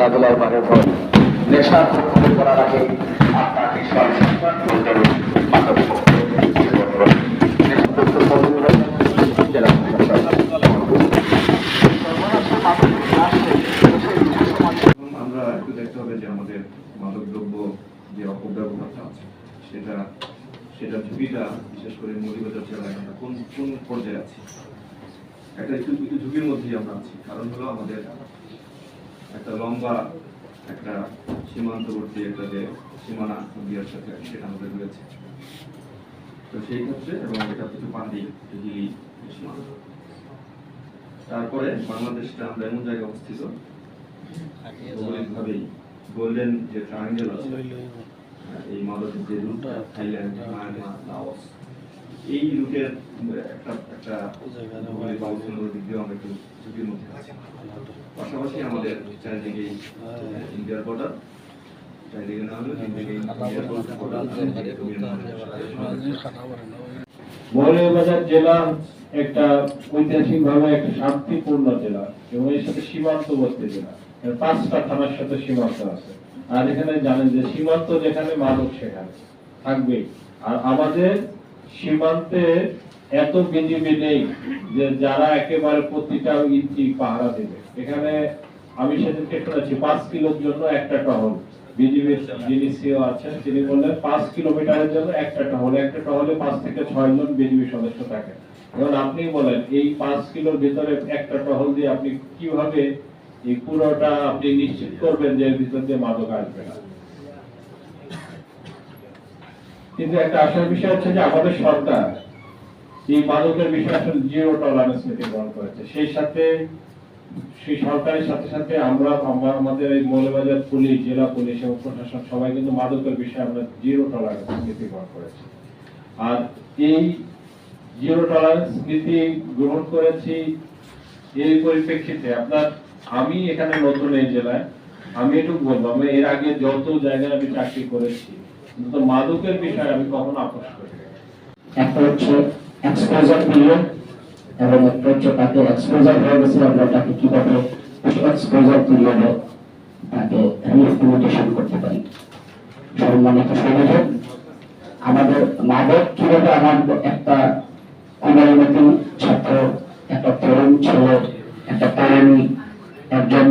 খেলাধুলার মাঠে পড়ে নেশার মুক্ত করার আগে আপনাকে সচেতন করতে হবে। আমরা একটু দেখতে হবে যে আমাদের মাদকদ্রব্য যে অপব্যবহারটা আছে সেটা ঝুঁকিটা বিশেষ করে মৌলভীবাজার জেলায় আমরা কোন কোন পর্যায়ে আছি। একটু ঝুঁকির মধ্যেই আমরা আছি, কারণ হলো আমাদের একটা লম্বা একটা সীমান্তবর্তী একটা যে সীমানা ইন্ডিয়ার সাথে সেটা আমাদের রয়েছে। তো সেই ক্ষেত্রে এবং এটা কিছু পাহাড়ি হিলি সীমানা। তারপরে বাংলাদেশটা আমরা এমন জায়গায় অবস্থিত ভৌগোলিকভাবেই গোল্ডেন যে ট্রায়াঙ্গেল আছে, এই মাদকের যে রুটটা থাইল্যান্ড, মায়ানমার, লাওস, এই রুটের একটা ভৌগোলিক অবস্থানের দিক দিয়েও আমরা একটু ঝুঁকির মধ্যে আছি। পাশাপাশি আমাদের চারিদিকেই ইন্ডিয়ার বর্ডার, চারিদিকে না হলেও মৌলভীবাজার জেলা একটা ঐতিহাসিকভাবে একটা শান্তিপূর্ণ জেলা এবং এর সাথে সীমান্তবর্তী জেলা, 5টা থানার সাথে সীমান্ত আছে। আর এখানে জানেন যে সীমান্ত যেখানে মাদক সেখানে থাকবেই। আর আমাদের সীমান্তে এত বিজিবি নেই যে যারা একেবারে প্রতিটা ইঞ্চি পাহারা দেবে। এখানে আমি সেদিনকে শুনেছি 5 কিলোর জন্য একটা টহল, বিজিবির যিনি সিও আছেন তিনি বললেন 5 কিলোমিটারের জন্য একটা টহলে 5 থেকে 6 জন বিজিবি সদস্য থাকে। এখন আপনি বলেন এই 5 কিলোর ভিতরে একটা টহল দিয়ে আপনি কিভাবে এই পুরোটা আপনি নিশ্চিত করবেন যে এর ভিতর দিয়ে মাদক আসবে না। কিন্তু একটা আসার বিষয় হচ্ছে যে আমাদের সরকার এই মাদকের বিষয়ে আসলে জিরো টলারেন্স নীতি গ্রহণ করেছে। সেই সরকারের সাথে সাথে আমরা আমাদের এই মৌলভীবাজার পুলিশ, জেলা পুলিশ এবং প্রশাসন সবাই কিন্তু মাদকের বিষয়ে আমরা জিরো টলারেন্স নীতি গ্রহণ করেছি। আর এই জিরো টলারেন্স নীতি গ্রহণ করেছি এই পরিপ্রেক্ষিতে আমি এখানে নতুন এই জেলায় আমি একটু বলবো, আমি এর আগে যত জায়গায় আমি চাকরি করেছি কিন্তু মাদকের বিষয়ে আমি কখনো আপোষ করি। একটা হচ্ছে এক্সপোজার পিরিয়ড এবং একটা হচ্ছে তাকে এক্সপোজার হয়ে গেছে আমরা তাকে কিভাবে এক্সপোজার পিরিয়ডে তাকে রিহ্যাবিলিটেশন করতে পারি। সম্মানিত সমাজে আমাদের মাদক কিভাবে আমাদের একটা কুমারী ছাত্র, একটা তরুণ ছেলে, একটা তরুণী, একজন